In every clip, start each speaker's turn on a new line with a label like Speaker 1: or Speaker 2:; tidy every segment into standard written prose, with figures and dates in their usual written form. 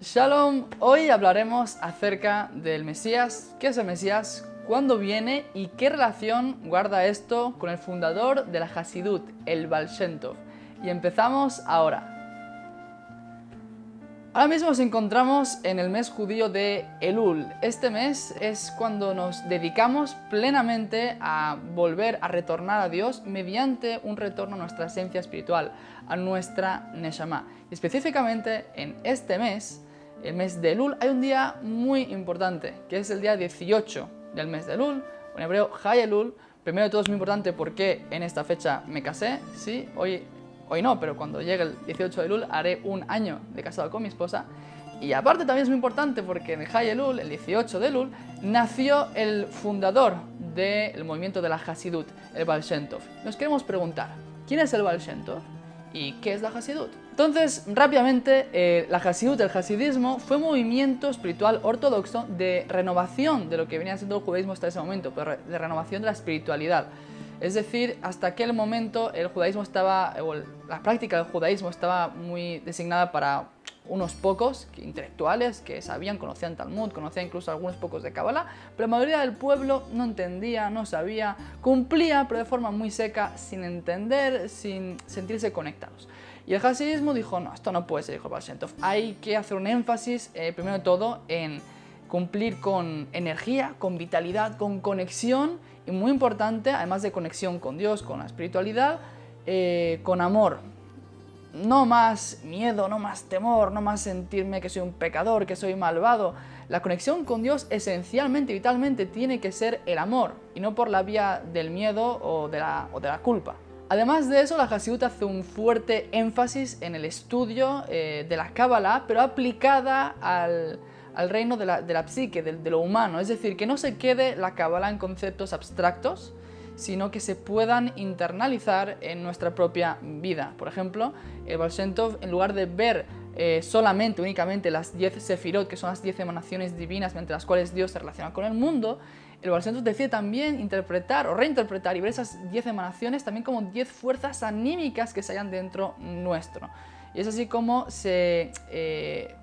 Speaker 1: Shalom, hoy hablaremos acerca del Mesías, qué es el Mesías, cuándo viene y qué relación guarda esto con el fundador de la Hasidut, el Baal Shem Tov. Y empezamos ahora. Ahora mismo nos encontramos en el mes judío de Elul. Este mes es cuando nos dedicamos plenamente a volver a retornar a Dios mediante un retorno a nuestra esencia espiritual, a nuestra Neshama. Y específicamente en este mes, el mes de Elul, hay un día muy importante, que es el día 18 del mes de Elul, en hebreo Hay Elul. Primero de todo es muy importante porque en esta fecha me casé, sí, hoy no, pero cuando llegue el 18 de Elul haré un año de casado con mi esposa. Y aparte también es muy importante porque en el Hay Elul, el 18 de Elul, nació el fundador del movimiento de la Hasidut, el Baal Shem Tov. Nos queremos preguntar, ¿quién es el Baal Shem Tov? ¿Y qué es la Hasidut? Entonces, rápidamente, la Hasidut, el Hasidismo, fue un movimiento espiritual ortodoxo de renovación de lo que venía siendo el judaísmo hasta ese momento, pero de renovación de la espiritualidad. Es decir, hasta aquel momento el judaísmo estaba, o la práctica del judaísmo estaba muy designada para unos pocos intelectuales que sabían, conocían Talmud, conocían incluso algunos pocos de Kabbalah, pero la mayoría del pueblo no entendía, no sabía, cumplía, pero de forma muy seca, sin entender, sin sentirse conectados. Y el hasidismo dijo, no, esto no puede ser, hijo de Baal Shem Tov. Hay que hacer un énfasis, primero de todo, en cumplir con energía, con vitalidad, con conexión, y muy importante, además de conexión con Dios, con la espiritualidad, con amor. No más miedo, no más temor, no más sentirme que soy un pecador, que soy malvado. La conexión con Dios esencialmente, vitalmente, tiene que ser el amor, y no por la vía del miedo o de la culpa. Además de eso, la Hasidut hace un fuerte énfasis en el estudio de la Kabbalah, pero aplicada al reino de la psique, de lo humano. Es decir, que no se quede la Kabbalah en conceptos abstractos, sino que se puedan internalizar en nuestra propia vida. Por ejemplo, el Baal Shem Tov, en lugar de ver únicamente las 10 sefirot, que son las 10 emanaciones divinas mediante las cuales Dios se relaciona con el mundo, el Baal Shem Tov decide también interpretar o reinterpretar y ver esas 10 emanaciones también como 10 fuerzas anímicas que se hallan dentro nuestro. Y es así como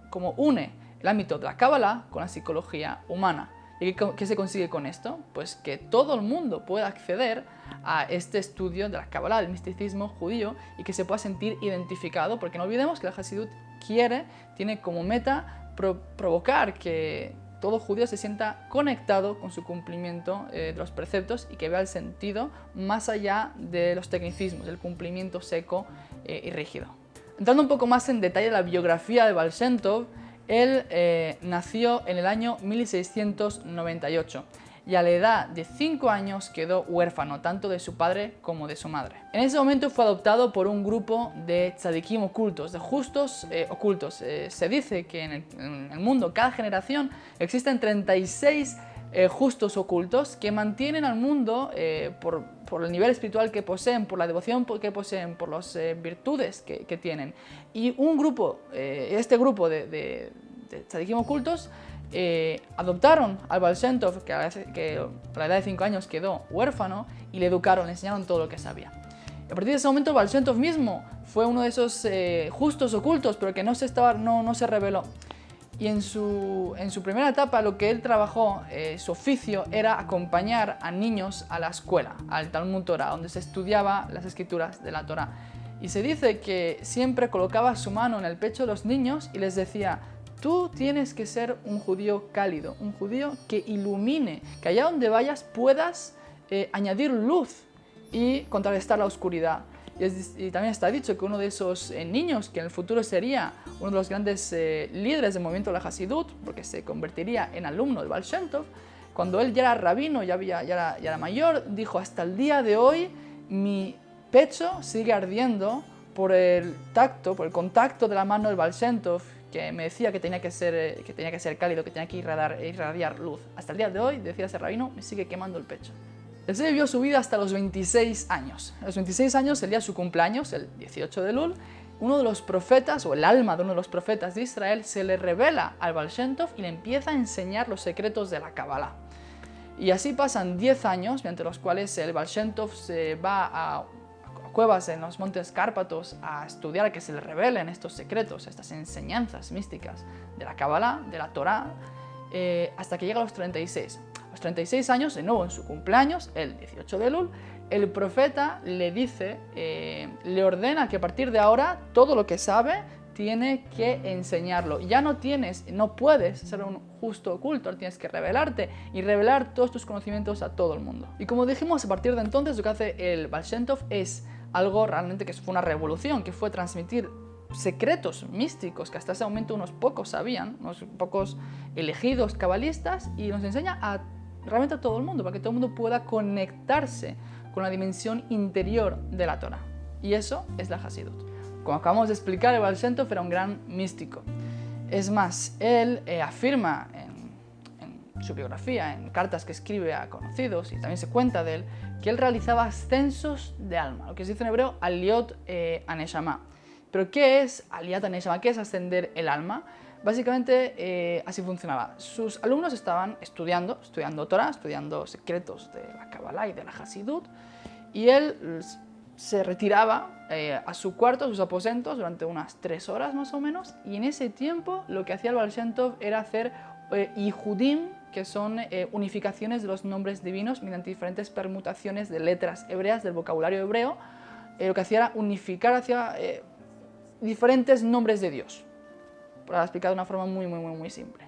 Speaker 1: como une el ámbito de la Kabbalah con la psicología humana. ¿Y qué se consigue con esto? Pues que todo el mundo pueda acceder a este estudio de la Kabbalah, del misticismo judío, y que se pueda sentir identificado, porque no olvidemos que la Hasidut tiene como meta provocar que todo judío se sienta conectado con su cumplimiento de los preceptos y que vea el sentido más allá de los tecnicismos, del cumplimiento seco y rígido. Entrando un poco más en detalle de la biografía de Baal Shem Tov, él nació en el año 1698 y a la edad de 5 años quedó huérfano, tanto de su padre como de su madre. En ese momento fue adoptado por un grupo de tzadikim ocultos, de justos ocultos. Se dice que en el mundo, cada generación, existen 36 justos ocultos que mantienen al mundo por el nivel espiritual que poseen, por la devoción que poseen, por las virtudes que tienen. Y este grupo de tzadikim ocultos adoptaron al Baal Shem Tov, que a la edad de 5 años quedó huérfano, y le educaron, le enseñaron todo lo que sabía. A partir de ese momento, Baal Shem Tov mismo fue uno de esos justos ocultos, pero que no se reveló. Y en su primera etapa, lo que él trabajó, su oficio, era acompañar a niños a la escuela, al Talmud Torah, donde se estudiaba las escrituras de la Torah. Y se dice que siempre colocaba su mano en el pecho de los niños y les decía: tú tienes que ser un judío cálido, un judío que ilumine, que allá donde vayas puedas añadir luz y contrarrestar la oscuridad. Y también está dicho que uno de esos niños, que en el futuro sería uno de los grandes líderes del movimiento de la Hasidut, porque se convertiría en alumno del Baal Shem Tov, cuando él ya era rabino, ya era mayor, dijo: hasta el día de hoy mi pecho sigue ardiendo por el contacto de la mano del Baal Shem Tov, que me decía que tenía que ser cálido, que tenía que irradiar luz. Hasta el día de hoy, decía ese rabino, me sigue quemando el pecho. Él se vivió su vida hasta los 26 años. A los 26 años, el día de su cumpleaños, el 18 de Elul, uno de los profetas, o el alma de uno de los profetas de Israel, se le revela al Baal Shem Tov y le empieza a enseñar los secretos de la Kabbalah. Y así pasan 10 años, mediante los cuales el Baal Shem Tov se va a cuevas en los montes Cárpatos a estudiar, a que se le revelen estos secretos, estas enseñanzas místicas de la Kabbalah, de la Torá, hasta que llega a los 36. A los 36 años, de nuevo en su cumpleaños, el 18 de Elul, el profeta le dice, le ordena que a partir de ahora todo lo que sabe tiene que enseñarlo. Ya no puedes ser un justo oculto, tienes que revelarte y revelar todos tus conocimientos a todo el mundo. Y como dijimos, a partir de entonces lo que hace el Baal Shem Tov es algo realmente que fue una revolución, que fue transmitir secretos místicos que hasta ese momento unos pocos sabían, unos pocos elegidos cabalistas, y nos enseña realmente a todo el mundo, para que todo el mundo pueda conectarse con la dimensión interior de la Torá. Y eso es la Hasidut. Como acabamos de explicar, el Baal Shem Tov era un gran místico. Es más, él afirma en su biografía, en cartas que escribe a conocidos, y también se cuenta de él, que él realizaba ascensos de alma, lo que se dice en hebreo, Aliyot Aneshama. ¿Pero qué es Aliyat Aneshama? ¿Qué es ascender el alma? Básicamente así funcionaba. Sus alumnos estaban estudiando Torah, estudiando secretos de la Kabbalah y de la Hasidut, y él se retiraba a su cuarto, a sus aposentos, durante unas 3 horas más o menos, y en ese tiempo lo que hacía el Baal Shem Tov era hacer Yihudim, que son unificaciones de los nombres divinos mediante diferentes permutaciones de letras hebreas del vocabulario hebreo. Lo que hacía era unificar hacia diferentes nombres de Dios, para explicar de una forma muy simple.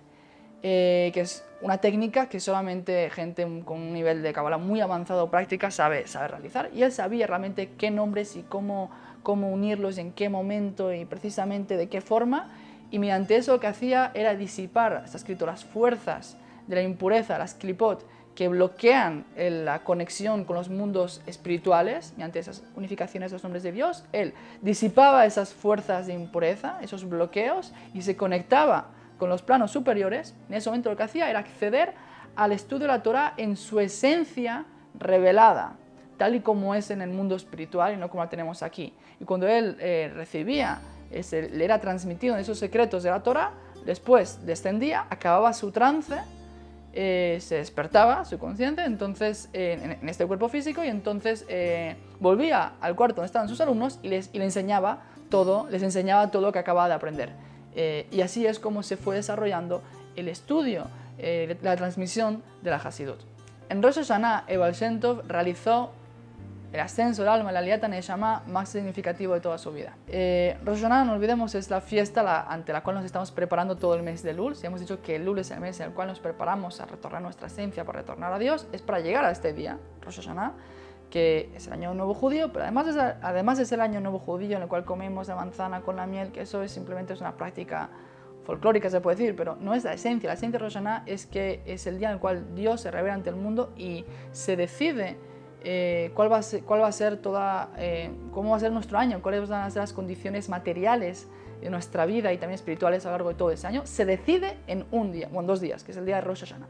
Speaker 1: Que es una técnica que solamente gente con un nivel de Kabbalah muy avanzado práctica sabe realizar, y él sabía realmente qué nombres y cómo unirlos, en qué momento y precisamente de qué forma, y mediante eso lo que hacía era disipar, está escrito, las fuerzas de la impureza, las klipot, que bloquean la conexión con los mundos espirituales. Mediante esas unificaciones de los nombres de Dios, él disipaba esas fuerzas de impureza, esos bloqueos, y se conectaba con los planos superiores. En ese momento lo que hacía era acceder al estudio de la Torá en su esencia revelada, tal y como es en el mundo espiritual y no como la tenemos aquí. Y cuando él le era transmitido en esos secretos de la Torá, después descendía, acababa su trance, se despertaba su consciente, entonces en este cuerpo físico, y entonces volvía al cuarto donde estaban sus alumnos y les enseñaba todo lo que acababa de aprender. Y así es como se fue desarrollando el estudio, la transmisión de la Hasidut. En Rosh Hashanah, el Baal Shem Tov realizó el ascenso del alma, el Aliyat Neshama más significativo de toda su vida. Rosh Hashanah, no olvidemos, es la fiesta ante la cual nos estamos preparando todo el mes de Elul. Si hemos dicho que Elul es el mes en el cual nos preparamos a retornar nuestra esencia, para retornar a Dios, es para llegar a este día, Rosh Hashanah, que es el año nuevo judío, pero además es el año nuevo judío en el cual comemos la manzana con la miel, que eso simplemente es una práctica folclórica, se puede decir, pero no es la esencia. La esencia de Rosh Hashanah es que es el día en el cual Dios se revela ante el mundo y se decide cuál va a ser cómo va a ser nuestro año, cuáles van a ser las condiciones materiales de nuestra vida y también espirituales a lo largo de todo ese año. Se decide en un día, o en 2 días, que es el día de Rosh Hashanah.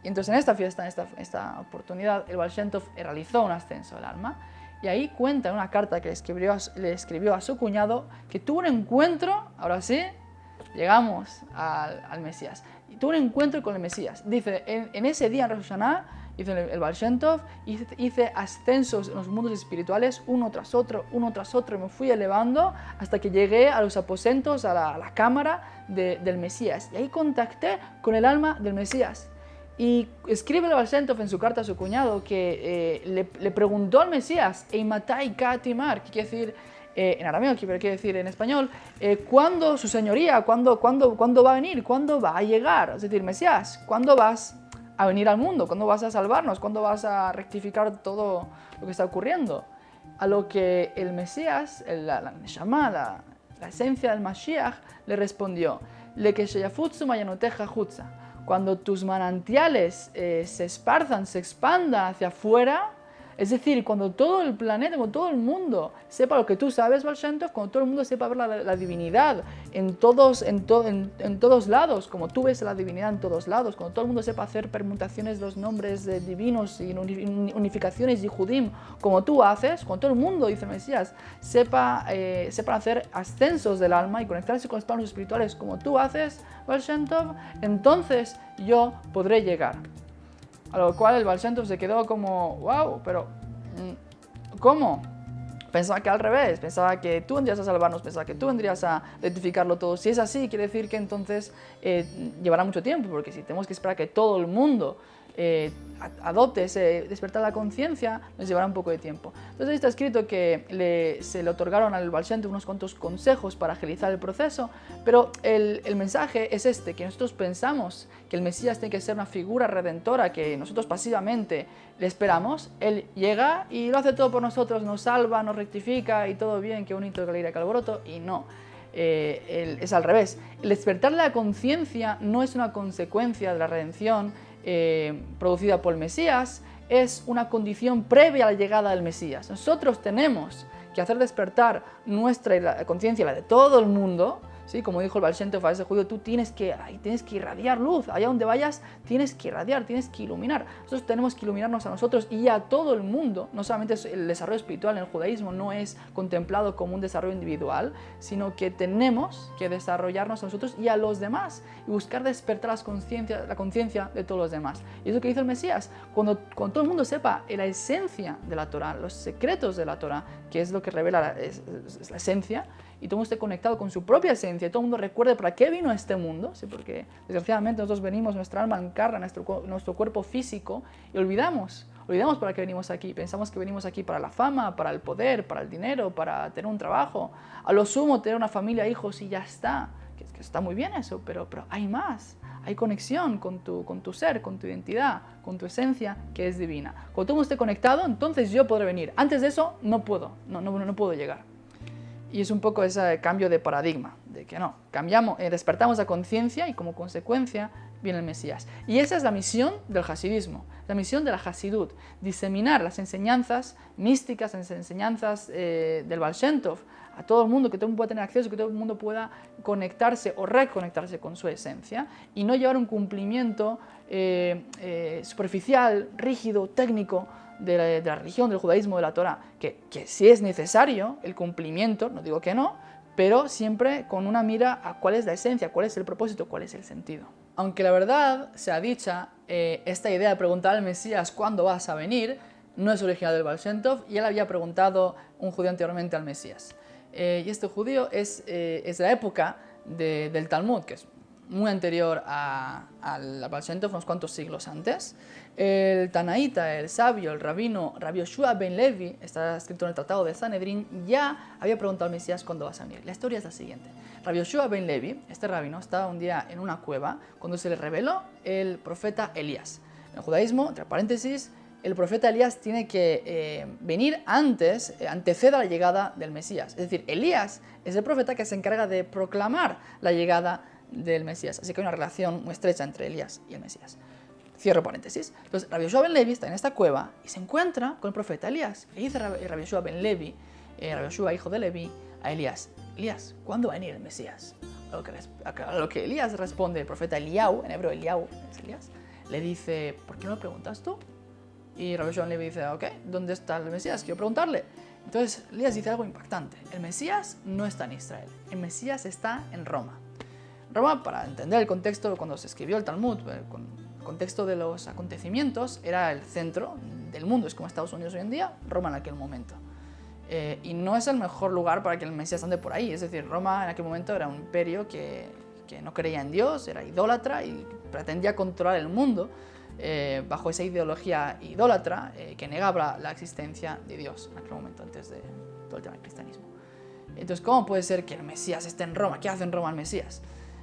Speaker 1: Entonces en esta fiesta, en esta oportunidad, el Baal Shem Tov realizó un ascenso del alma, y ahí cuenta en una carta que le escribió a su cuñado que tuvo un encuentro, ahora sí, llegamos al Mesías, y tuvo un encuentro con el Mesías. Dice, en ese día en Rosh Hashanah, dice el Baal Shem Tov, hice ascensos en los mundos espirituales uno tras otro, y me fui elevando hasta que llegué a los aposentos, a la cámara del Mesías, y ahí contacté con el alma del Mesías. Y escribe el Baal Shem Tov en su carta a su cuñado que le preguntó al Mesías, Eimatai Katimar, que quiere decir en arameo, pero quiere decir en español, ¿cuándo su señoría, cuándo va a venir, cuándo va a llegar? Es decir, Mesías, ¿cuándo vas a venir al mundo? ¿Cuándo vas a salvarnos? ¿Cuándo vas a rectificar todo lo que está ocurriendo? A lo que el Mesías, la Neshama, la esencia del Mashiach, le respondió, Le que sheyafutsu mayanoteja jutza. Cuando tus manantiales se esparzan, se expandan hacia afuera, es decir, cuando todo el planeta, cuando todo el mundo sepa lo que tú sabes, Baal Shem Tov, cuando todo el mundo sepa ver la divinidad en todos lados, como tú ves la divinidad en todos lados, cuando todo el mundo sepa hacer permutaciones de los nombres divinos y unificaciones y Judim, como tú haces, cuando todo el mundo, dice el Mesías, sepa hacer ascensos del alma y conectarse con los planos espirituales como tú haces, Baal Shem Tov, entonces yo podré llegar. A lo cual el Baal Shem Tov se quedó como, wow, pero ¿Cómo? Pensaba que al revés, pensaba que tú vendrías a salvarnos, pensaba que tú vendrías a rectificarlo todo. Si es así, quiere decir que entonces llevará mucho tiempo, porque si tenemos que esperar que todo el mundo adopte ese despertar la conciencia, nos llevará un poco de tiempo. Entonces está escrito que se le otorgaron al Baal Shem Tov unos cuantos consejos para agilizar el proceso, pero el mensaje es este, que nosotros pensamos que el Mesías tiene que ser una figura redentora, que nosotros pasivamente le esperamos, Él llega y lo hace todo por nosotros, nos salva, nos rectifica y todo bien, qué bonito, que alegría, que alboroto, y no. Es al revés. El despertar de la conciencia no es una consecuencia de la redención producida por el Mesías, es una condición previa a la llegada del Mesías. Nosotros tenemos que hacer despertar nuestra conciencia, la de todo el mundo, ¿sí? Como dijo el Baal Shem Tov a ese judío, tú tienes que irradiar luz, allá donde vayas tienes que irradiar, tienes que iluminar. Nosotros tenemos que iluminarnos a nosotros y a todo el mundo. No solamente el desarrollo espiritual en el judaísmo no es contemplado como un desarrollo individual, sino que tenemos que desarrollarnos a nosotros y a los demás y buscar despertar la conciencia de todos los demás. Y es lo que dice el Mesías, cuando todo el mundo sepa la esencia de la Torah, los secretos de la Torah, que es lo que revela la esencia, y todo el mundo esté conectado con su propia esencia, y todo el mundo recuerde para qué vino a este mundo, ¿sí? Porque desgraciadamente nosotros venimos, nuestra alma encarna nuestro cuerpo físico y olvidamos para qué venimos aquí. Pensamos que venimos aquí para la fama, para el poder, para el dinero, para tener un trabajo, a lo sumo tener una familia, hijos y ya está, que está muy bien eso, pero hay más. Hay conexión con tu ser, con tu identidad, con tu esencia que es divina. Cuando todo el mundo esté conectado, entonces yo podré venir. Antes de eso no puedo llegar. Y es un poco ese cambio de paradigma, de que no, despertamos la conciencia y como consecuencia viene el Mesías. Y esa es la misión del hasidismo, la misión de la Hasidut, diseminar las enseñanzas místicas, las enseñanzas del Baal Shem Tov a todo el mundo, que todo el mundo pueda tener acceso, que todo el mundo pueda conectarse o reconectarse con su esencia y no llevar un cumplimiento superficial, rígido, técnico, de la religión, del judaísmo, de la Torah, que si es necesario el cumplimiento, no digo que no, pero siempre con una mira a cuál es la esencia, cuál es el propósito, cuál es el sentido. Aunque la verdad sea dicha, esta idea de preguntar al Mesías ¿cuándo vas a venir? No es original del Baal Shem Tov, y él había preguntado un judío anteriormente al Mesías. Y este judío es de la época del Talmud, que es muy anterior al Baal Shem Tov, unos cuantos siglos antes. El Tanaíta, el sabio, el rabino, Rabbi Yoshua ben Levi, está escrito en el Tratado de Sanedrín, ya había preguntado al Mesías cuándo vas a venir. La historia es la siguiente. Rabbi Yoshua ben Levi, este rabino, estaba un día en una cueva cuando se le reveló el profeta Elías. En el judaísmo, entre paréntesis, el profeta Elías tiene que venir antes, antecede a la llegada del Mesías. Es decir, Elías es el profeta que se encarga de proclamar la llegada del Mesías. Así que hay una relación muy estrecha entre Elías y el Mesías. Cierro paréntesis. Entonces, Rabbi Yoshua ben Levi está en esta cueva y se encuentra con el profeta Elías. Le dice Rabbi Yoshua ben Levi, Rabbi Yoshua, hijo de Levi, a Elías: Elías, ¿cuándo va a venir el Mesías? A lo que Elías responde, el profeta Eliau, en hebreo Eliau es Elías, le dice: ¿por qué no lo preguntas tú? Y Rabbi Yoshua ben Levi dice: ok, ¿dónde está el Mesías? Quiero preguntarle. Entonces, Elías dice algo impactante: el Mesías no está en Israel, el Mesías está en Roma. Roma, para entender el contexto, cuando se escribió el Talmud, el contexto de los acontecimientos, era el centro del mundo. Es como Estados Unidos hoy en día, Roma en aquel momento. Y no es el mejor lugar para que el Mesías ande por ahí. Es decir, Roma en aquel momento era un imperio que no creía en Dios, era idólatra y pretendía controlar el mundo bajo esa ideología idólatra que negaba la existencia de Dios en aquel momento, antes de todo el tema del cristianismo. Entonces, ¿cómo puede ser que el Mesías esté en Roma? ¿Qué hace en Roma el Mesías?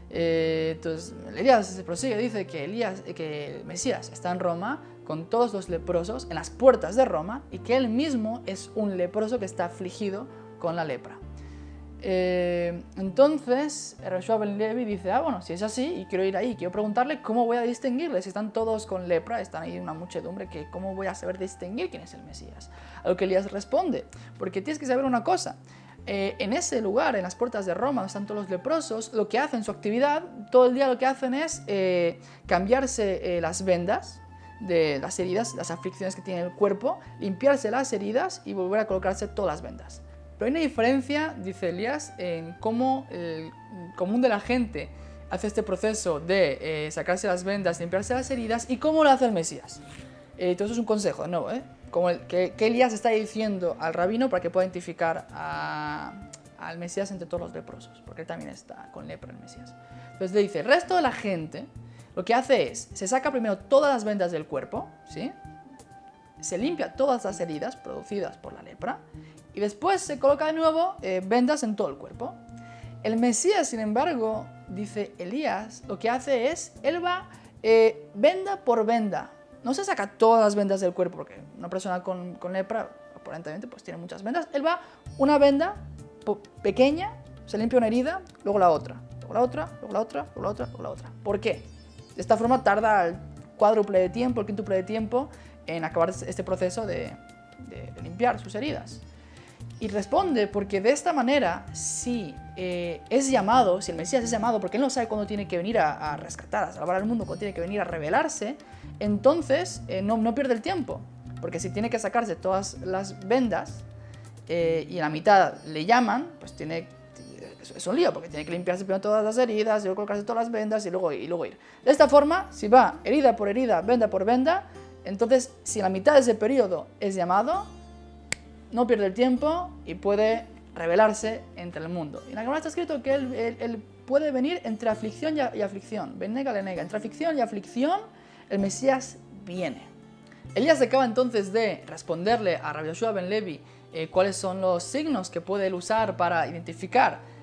Speaker 1: Entonces, Elías se prosigue, dice que el Mesías está en Roma con todos los leprosos en las puertas de Roma y que él mismo es un leproso que está afligido con la lepra. Entonces, Rabbi Yoshua ben Levi dice: bueno, si es así y quiero ir ahí, quiero preguntarle cómo voy a distinguirles. Si están todos con lepra, están ahí una muchedumbre, que ¿cómo voy a saber distinguir quién es el Mesías? A lo que Elías responde: porque tienes que saber una cosa. En ese lugar, en las puertas de Roma, donde están todos los leprosos, lo que hacen, su actividad, todo el día lo que hacen es cambiarse las vendas de las heridas, las aflicciones que tiene el cuerpo, limpiarse las heridas y volver a colocarse todas las vendas. Pero hay una diferencia, dice Elías, en cómo el común de la gente hace este proceso de sacarse las vendas, limpiarse las heridas, y cómo lo hace el Mesías. Entonces es un consejo, de nuevo, como que Elías está diciendo al rabino para que pueda identificar al Mesías entre todos los leprosos, porque él también está con lepra el Mesías. Entonces le dice, el resto de la gente lo que hace es, se saca primero todas las vendas del cuerpo, ¿sí? Se limpia todas las heridas producidas por la lepra y después se coloca de nuevo vendas en todo el cuerpo. El Mesías, sin embargo, dice Elías, lo que hace es, él va venda por venda. No se saca todas las vendas del cuerpo, porque una persona con lepra, aparentemente, pues tiene muchas vendas. Él va una venda pequeña, se limpia una herida, luego la otra, luego la otra, luego la otra, luego la otra, luego la otra. ¿Por qué? De esta forma tarda el cuádruple de tiempo, el quíntuple de tiempo en acabar este proceso de limpiar sus heridas. Y responde porque de esta manera, si es llamado, si el Mesías es llamado, porque él no sabe cuándo tiene que venir a rescatar, a salvar al mundo, cuándo tiene que venir a revelarse, entonces no pierde el tiempo. Porque si tiene que sacarse todas las vendas y en la mitad le llaman, pues es un lío, porque tiene que limpiarse primero todas las heridas, y luego colocarse todas las vendas y luego ir. De esta forma, si va herida por herida, venda por venda, entonces si la mitad de ese periodo es llamado, no pierde el tiempo y puede revelarse entre el mundo. Y en la Gemara está escrito que él puede venir entre aflicción y aflicción. Benega le nega. Entre aflicción y aflicción, el Mesías viene. Elías acaba entonces de responderle a Rabbi Yoshua ben Levi cuáles son los signos que puede él usar para identificar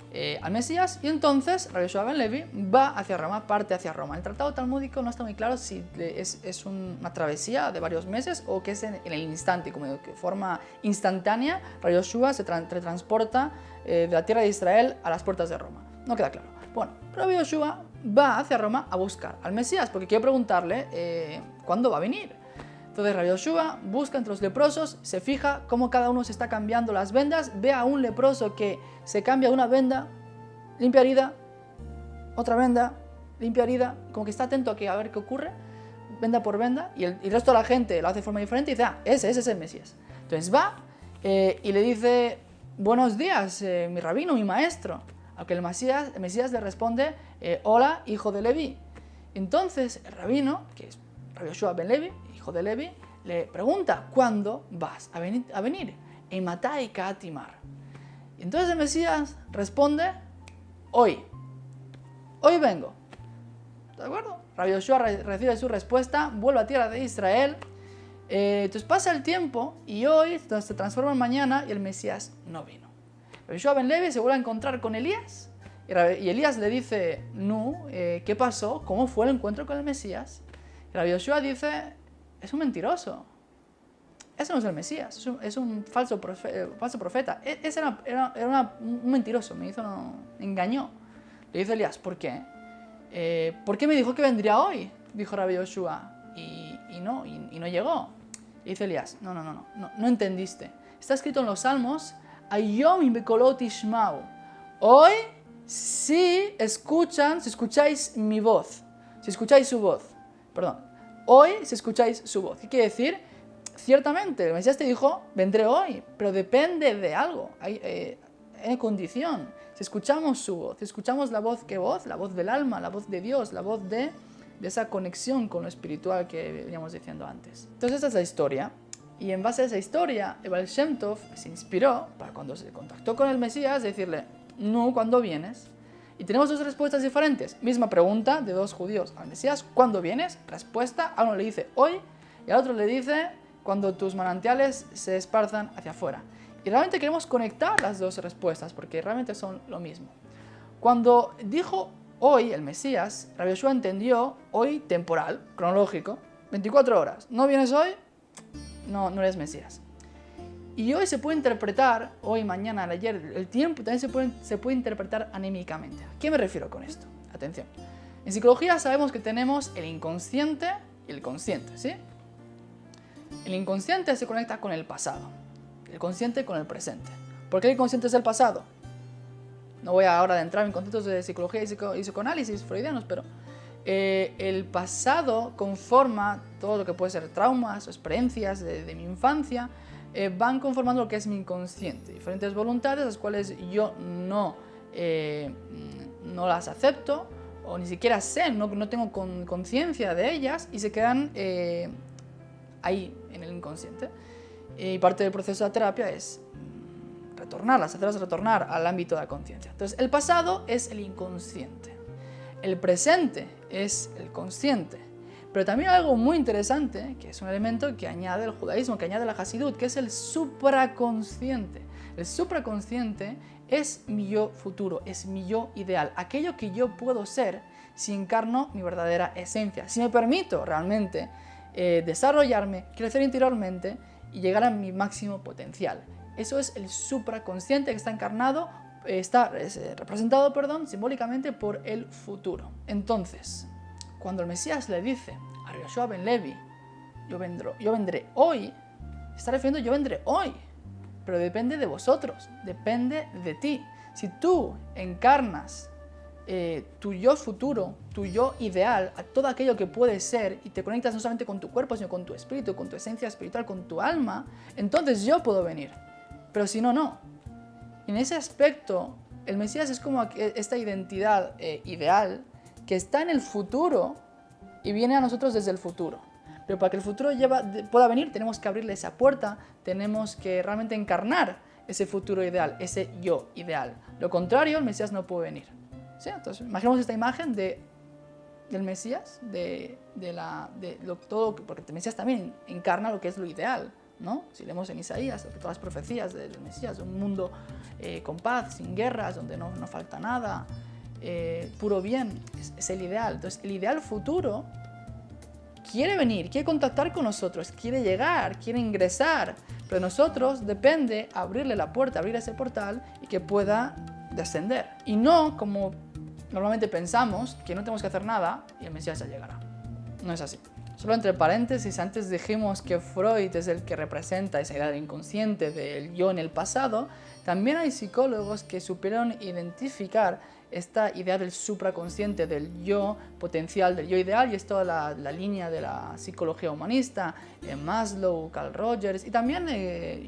Speaker 1: al Mesías, y entonces Rabbi Yoshua ben Levi va hacia Roma, parte hacia Roma. El tratado talmúdico no está muy claro si es una travesía de varios meses o que es en el instante, como de forma instantánea. Rabbi Yoshua se transporta de la tierra de Israel a las puertas de Roma. No queda claro. Bueno, Rabbi Yoshua va hacia Roma a buscar al Mesías, porque quiere preguntarle cuándo va a venir. Entonces Rabbi Yoshua busca entre los leprosos, se fija cómo cada uno se está cambiando las vendas, ve a un leproso que se cambia una venda, limpia herida, otra venda, limpia herida, como que está atento a ver qué ocurre, venda por venda, y el resto de la gente lo hace de forma diferente y dice, ese es el Mesías. Entonces va y le dice, buenos días, mi rabino, mi maestro. A lo que el Mesías le responde, hola, hijo de Leví. Entonces el rabino, que es Rabbi Yoshua ben Levi, hijo de Levi, le pregunta, ¿cuándo vas a venir? En Matai Katimar. Entonces el Mesías responde, hoy vengo. ¿De acuerdo? Rabbi Yoshua recibe su respuesta, vuelve a tierra de Israel. Entonces pasa el tiempo y hoy se transforma en mañana y el Mesías no vino. Rabbi Yoshua ben Levi se vuelve a encontrar con Elías y Elías le dice, ¿qué pasó? ¿Cómo fue el encuentro con el Mesías? Y Rabbi Yoshua dice, es un mentiroso. Ese no es el Mesías, es un falso profeta. Ese era un mentiroso, me engañó. Le dice Elías, ¿por qué? ¿Por qué me dijo que vendría hoy? Dijo Rabbi Yoshua, y no llegó. Le dice Elías, no entendiste. Está escrito en los Salmos, Ayom bekolot tishmau. Hoy si escucháis mi voz, si escucháis su voz. Perdón, hoy si escucháis su voz. ¿Qué quiere decir? Ciertamente, el Mesías te dijo, vendré hoy, pero depende de algo, hay condición. Si escuchamos su voz, si escuchamos la voz del alma, la voz de Dios, la voz de esa conexión con lo espiritual que veníamos diciendo antes. Entonces esta es la historia, y en base a esa historia, el Baal Shem Tov se inspiró para cuando se contactó con el Mesías, decirle, ¿cuándo vienes? Y tenemos dos respuestas diferentes. Misma pregunta de dos judíos al Mesías, ¿cuándo vienes? Respuesta, a uno le dice hoy y al otro le dice cuando tus manantiales se esparzan hacia afuera. Y realmente queremos conectar las dos respuestas porque realmente son lo mismo. Cuando dijo hoy el Mesías, Rabbi Yoshua entendió hoy temporal, cronológico, 24 horas. ¿No vienes hoy? No eres Mesías. Y hoy se puede interpretar, hoy, mañana, ayer, el tiempo también se puede interpretar anímicamente. ¿A qué me refiero con esto? Atención. En psicología sabemos que tenemos el inconsciente y el consciente, ¿sí? El inconsciente se conecta con el pasado, el consciente con el presente. ¿Por qué el inconsciente es el pasado? No voy ahora a entrar en conceptos de psicología y psicoanálisis freudianos, pero el pasado conforma todo lo que puede ser traumas o experiencias de mi infancia, van conformando lo que es mi inconsciente, diferentes voluntades las cuales yo no las acepto o ni siquiera sé, no tengo conciencia de ellas y se quedan ahí en el inconsciente. Y parte del proceso de la terapia es retornarlas, hacerlas retornar al ámbito de la conciencia. Entonces, el pasado es el inconsciente. El presente es el consciente. Pero también hay algo muy interesante, que es un elemento que añade el judaísmo, que añade la Hasidut, que es el supraconsciente. El supraconsciente es mi yo futuro, es mi yo ideal, aquello que yo puedo ser si encarno mi verdadera esencia, si me permito realmente desarrollarme, crecer interiormente y llegar a mi máximo potencial. Eso es el supraconsciente que está encarnado, representado, simbólicamente por el futuro. Entonces, cuando el Mesías le dice a Yoshua ben Levi, yo vendré hoy, está refiriendo yo vendré hoy, pero depende de vosotros, depende de ti. Si tú encarnas tu yo futuro, tu yo ideal, a todo aquello que puedes ser y te conectas no solamente con tu cuerpo, sino con tu espíritu, con tu esencia espiritual, con tu alma, entonces yo puedo venir. Pero si no, no. Y en ese aspecto, el Mesías es como esta identidad ideal que está en el futuro y viene a nosotros desde el futuro. Pero para que el futuro pueda venir, tenemos que abrirle esa puerta, tenemos que realmente encarnar ese futuro ideal, ese yo ideal. Lo contrario, el Mesías no puede venir. ¿Sí? Entonces, imaginemos esta imagen del Mesías, todo, porque el Mesías también encarna lo que es lo ideal, ¿no? Si leemos en Isaías, todas las profecías del Mesías, un mundo con paz, sin guerras, donde no falta nada, puro bien, es el ideal. Entonces, el ideal futuro quiere venir, quiere contactar con nosotros, quiere llegar, quiere ingresar, pero de nosotros depende abrirle la puerta, abrir ese portal y que pueda descender. Y no como normalmente pensamos, que no tenemos que hacer nada y el Mesías ya llegará. No es así. Solo entre paréntesis, antes dijimos que Freud es el que representa esa idea del inconsciente, del yo en el pasado. También hay psicólogos que supieron identificar esta idea del supraconsciente, del yo potencial, del yo ideal, y es toda la línea de la psicología humanista, Maslow, Carl Rogers y también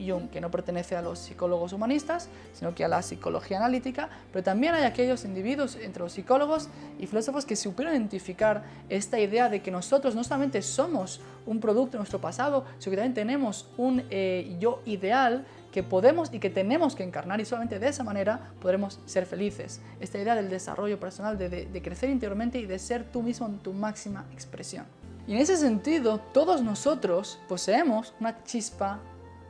Speaker 1: Jung, que no pertenece a los psicólogos humanistas, sino que a la psicología analítica, pero también hay aquellos individuos entre los psicólogos y filósofos que supieron identificar esta idea de que nosotros no solamente somos un producto de nuestro pasado, sino que también tenemos un yo ideal que podemos y que tenemos que encarnar, y solamente de esa manera podremos ser felices. Esta idea del desarrollo personal, de crecer interiormente y de ser tú mismo en tu máxima expresión. Y en ese sentido, todos nosotros poseemos una chispa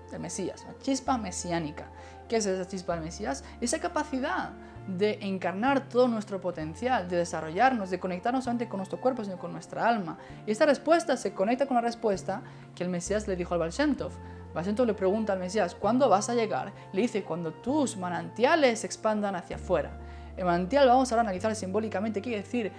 Speaker 1: del Mesías, una chispa mesiánica. ¿Qué es esa chispa del Mesías? Esa capacidad de encarnar todo nuestro potencial, de desarrollarnos, de conectarnos no solamente con nuestro cuerpo, sino con nuestra alma. Y esta respuesta se conecta con la respuesta que el Mesías le dijo al Baal Shem Tov. Baal Shem Tov le pregunta al Mesías, ¿cuándo vas a llegar? Le dice, cuando tus manantiales se expandan hacia afuera. El manantial, vamos ahora a analizar simbólicamente qué quiere decir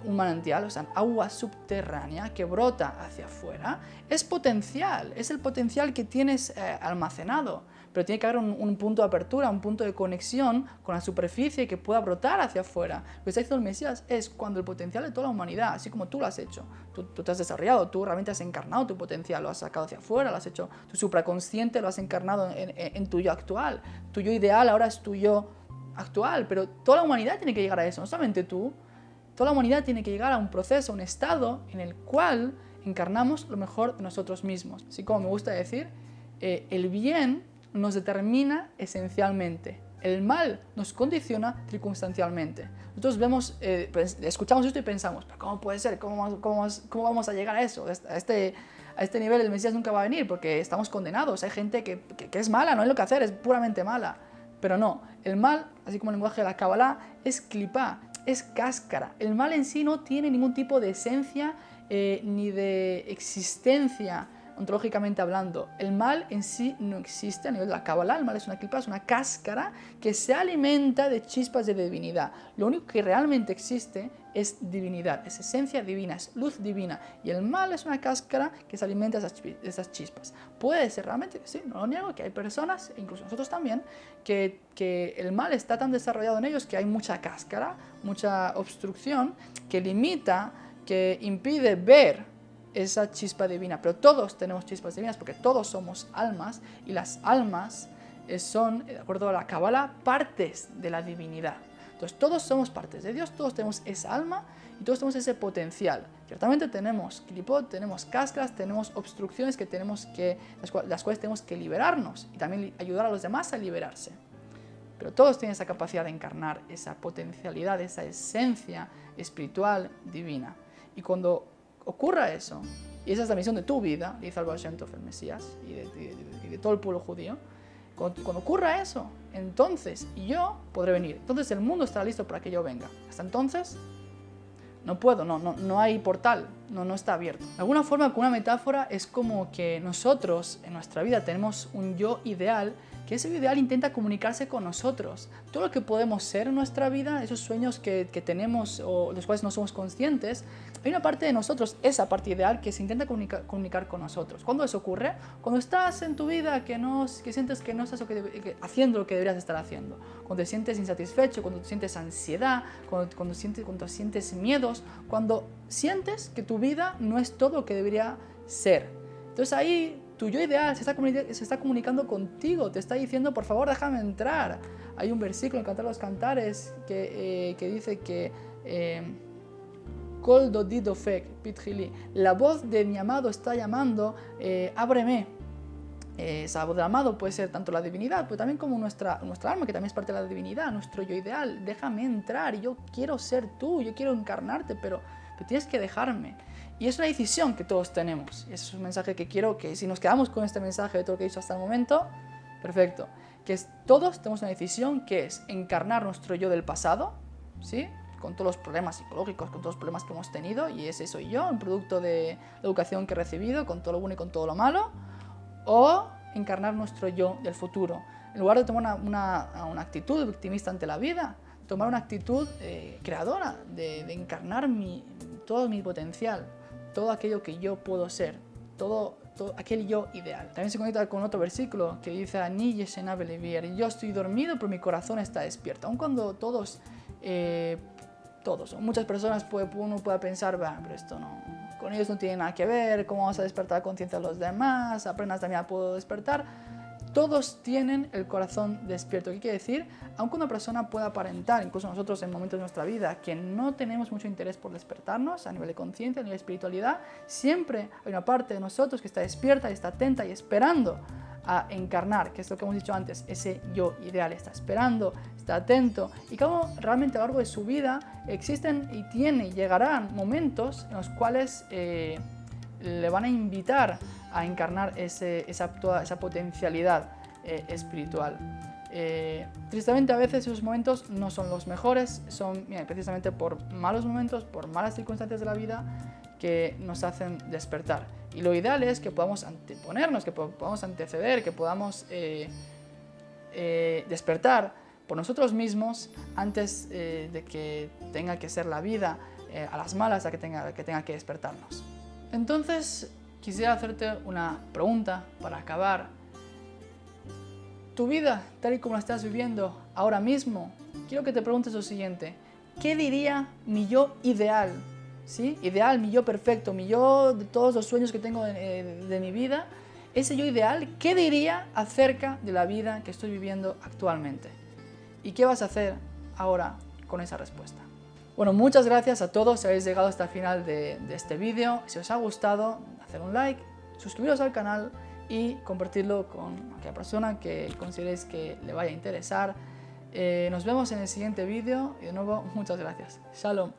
Speaker 1: un manantial, o sea, agua subterránea que brota hacia afuera. Es potencial, es el potencial que tienes almacenado, pero tiene que haber un punto de apertura, un punto de conexión con la superficie que pueda brotar hacia afuera. Lo que está diciendo el Mesías es cuando el potencial de toda la humanidad, así como tú lo has hecho, tú te has desarrollado, tú realmente has encarnado tu potencial, lo has sacado hacia afuera, lo has hecho, tu supraconsciente lo has encarnado en tu yo actual, tu yo ideal ahora es tu yo actual, pero toda la humanidad tiene que llegar a eso, no solamente tú. Toda la humanidad tiene que llegar a un proceso, un estado en el cual encarnamos lo mejor de nosotros mismos. Así como me gusta decir, el bien nos determina esencialmente, el mal nos condiciona circunstancialmente. Nosotros escuchamos esto y pensamos, ¿pero cómo puede ser? ¿Cómo vamos a llegar a eso? A este nivel el Mesías nunca va a venir porque estamos condenados. Hay gente que es mala, no hay lo que hacer, es puramente mala. Pero no, el mal, así como el lenguaje de la Kabbalah, es clipá, es cáscara. El mal en sí no tiene ningún tipo de esencia ni de existencia ontológicamente hablando. El mal en sí no existe a nivel de la Kabbalah. El mal es una clipa, es una cáscara que se alimenta de chispas de divinidad. Lo único que realmente existe es divinidad, es esencia divina, es luz divina. Y el mal es una cáscara que se alimenta de esas chispas. Puede ser realmente, sí, no lo niego, que hay personas, incluso nosotros también, que el mal está tan desarrollado en ellos que hay mucha cáscara, mucha obstrucción que limita, que impide ver esa chispa divina. Pero todos tenemos chispas divinas porque todos somos almas, y las almas son, de acuerdo a la Kabbalah, partes de la divinidad. Entonces todos somos partes de Dios, todos tenemos esa alma y todos tenemos ese potencial. Ciertamente tenemos clipot, tenemos cáscaras, tenemos obstrucciones las cuales tenemos que liberarnos y también ayudar a los demás a liberarse. Pero todos tienen esa capacidad de encarnar esa potencialidad, esa esencia espiritual divina. Y cuando ocurra eso, y esa es la misión de tu vida, dice Baal Shem Tov, el Mesías, y de todo el pueblo judío, cuando ocurra eso, entonces yo podré venir. Entonces el mundo estará listo para que yo venga. Hasta entonces no puedo, no hay portal, no está abierto. De alguna forma, con una metáfora, es como que nosotros en nuestra vida tenemos un yo ideal, que ese yo ideal intenta comunicarse con nosotros. Todo lo que podemos ser en nuestra vida, esos sueños que tenemos o los cuales no somos conscientes, hay una parte de nosotros, esa parte ideal, que se intenta comunicar con nosotros. ¿Cuándo eso ocurre? Cuando estás en tu vida que sientes que no estás haciendo lo que deberías estar haciendo. Cuando te sientes insatisfecho, cuando sientes ansiedad, cuando sientes miedos, cuando sientes que tu vida no es todo lo que debería ser. Entonces ahí tu yo ideal se está comunicando contigo, te está diciendo, por favor, déjame entrar. Hay un versículo en Cantar los Cantares que dice que Kol dodi dofek pitchili, la voz de mi amado está llamando, ábreme. Esa voz del amado puede ser tanto la divinidad, pero también como nuestra alma, que también es parte de la divinidad, nuestro yo ideal. Déjame entrar, yo quiero ser tú, yo quiero encarnarte, pero tienes que dejarme. Y es una decisión que todos tenemos. Y ese es un mensaje que quiero que, si nos quedamos con este mensaje de todo lo que he dicho hasta el momento, perfecto. Todos tenemos una decisión que es encarnar nuestro yo del pasado, ¿sí? Con todos los problemas psicológicos, con todos los problemas que hemos tenido, y ese soy yo, un producto de la educación que he recibido, con todo lo bueno y con todo lo malo, o encarnar nuestro yo del futuro. En lugar de tomar una actitud victimista ante la vida, tomar una actitud creadora, de encarnar todo mi potencial, todo aquello que yo puedo ser, todo aquel yo ideal. También se conecta con otro versículo que dice: Ani yeshena belevier, yo estoy dormido, pero mi corazón está despierto. Aun cuando todos, muchas personas uno pueda pensar, pero esto no, con ellos no tiene nada que ver, ¿cómo vas a despertar la conciencia de los demás? Apenas también la puedo despertar. Todos tienen el corazón despierto. ¿Qué quiere decir? Aunque una persona pueda aparentar, incluso nosotros en momentos de nuestra vida, que no tenemos mucho interés por despertarnos a nivel de conciencia, a nivel de espiritualidad, siempre hay una parte de nosotros que está despierta y está atenta y esperando a encarnar, que es lo que hemos dicho antes, ese yo ideal. Está esperando, está atento, y como realmente a lo largo de su vida existen y llegarán momentos en los cuales le van a invitar a encarnar toda esa potencialidad espiritual. Tristemente, a veces esos momentos no son los mejores, son precisamente por malos momentos, por malas circunstancias de la vida, que nos hacen despertar. Y lo ideal es que podamos anteponernos, que podamos anteceder, que podamos despertar por nosotros mismos antes de que tenga que ser la vida a las malas a que tenga que despertarnos. Entonces, quisiera hacerte una pregunta para acabar. Tu vida, tal y como la estás viviendo ahora mismo, quiero que te preguntes lo siguiente: ¿qué diría mi yo ideal? ¿Sí? Ideal, mi yo perfecto, mi yo de todos los sueños que tengo de mi vida. Ese yo ideal, ¿qué diría acerca de la vida que estoy viviendo actualmente? ¿Y qué vas a hacer ahora con esa respuesta? Bueno, muchas gracias a todos si habéis llegado hasta el final de este vídeo. Si os ha gustado, hacer un like, suscribiros al canal y compartirlo con aquella persona que consideréis que le vaya a interesar. Nos vemos en el siguiente vídeo y de nuevo, muchas gracias. Shalom.